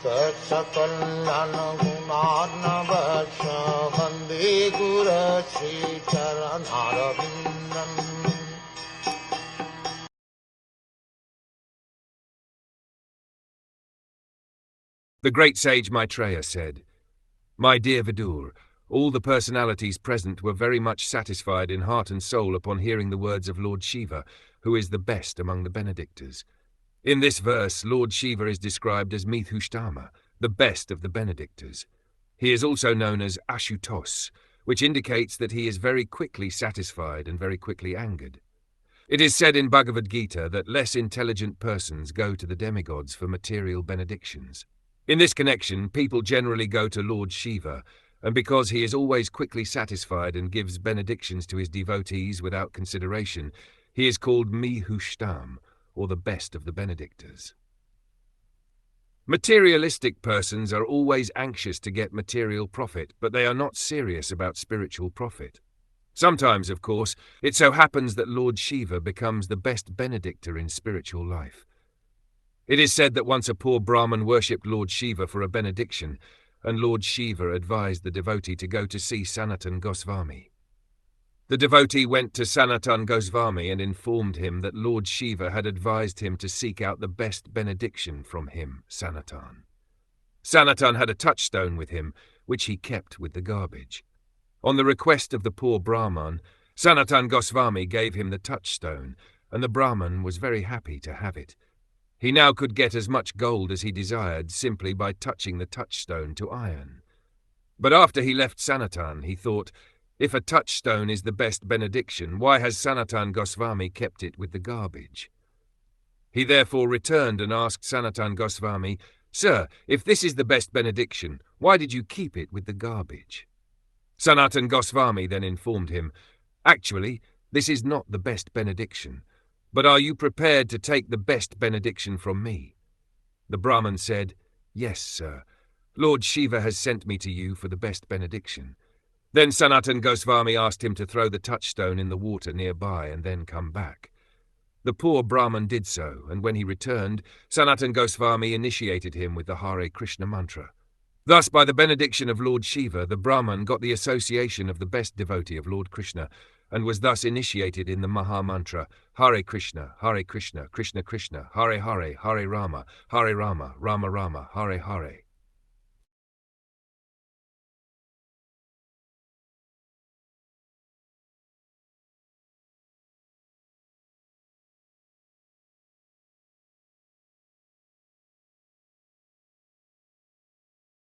Saksakallan gunarnavasya Vande Guru Sri Charanarvindam. The great sage Maitreya said, "My dear Vidur, all the personalities present were very much satisfied in heart and soul upon hearing the words of Lord Shiva, who is the best among the Benedictors. In this verse, Lord Shiva is described as Mithushtama, the best of the Benedictors. He is also known as Ashutos, which indicates that he is very quickly satisfied and very quickly angered. It is said in Bhagavad Gita that less intelligent persons go to the demigods for material benedictions. In this connection, people generally go to Lord Shiva, and because he is always quickly satisfied and gives benedictions to his devotees without consideration, he is called Mithustam, or the best of the Benedictors. Materialistic persons are always anxious to get material profit, but they are not serious about spiritual profit. Sometimes, of course, it so happens that Lord Shiva becomes the best benedictor in spiritual life. It is said that once a poor Brahmin worshipped Lord Shiva for a benediction, and Lord Shiva advised the devotee to go to see Sanatan Goswami. The devotee went to Sanatan Goswami and informed him that Lord Shiva had advised him to seek out the best benediction from him, Sanatan. Sanatan had a touchstone with him, which he kept with the garbage. On the request of the poor Brahman, Sanatan Goswami gave him the touchstone, and the Brahman was very happy to have it. He now could get as much gold as he desired simply by touching the touchstone to iron. But after he left Sanatan, he thought, if a touchstone is the best benediction, why has Sanatan Goswami kept it with the garbage? He therefore returned and asked Sanatan Goswami, "Sir, if this is the best benediction, why did you keep it with the garbage?" Sanatan Goswami then informed him, "Actually, this is not the best benediction. But are you prepared to take the best benediction from me?" The Brahmin said, "Yes, sir. Lord Shiva has sent me to you for the best benediction." Then Sanatan Goswami asked him to throw the touchstone in the water nearby and then come back. The poor Brahmin did so, and when he returned, Sanatan Goswami initiated him with the Hare Krishna mantra. Thus, by the benediction of Lord Shiva, the Brahmin got the association of the best devotee of Lord Krishna, and was thus initiated in the Maha Mantra, Hare Krishna, Krishna Krishna, Hare Hare, Hare Rama, Rama Rama, Hare Hare.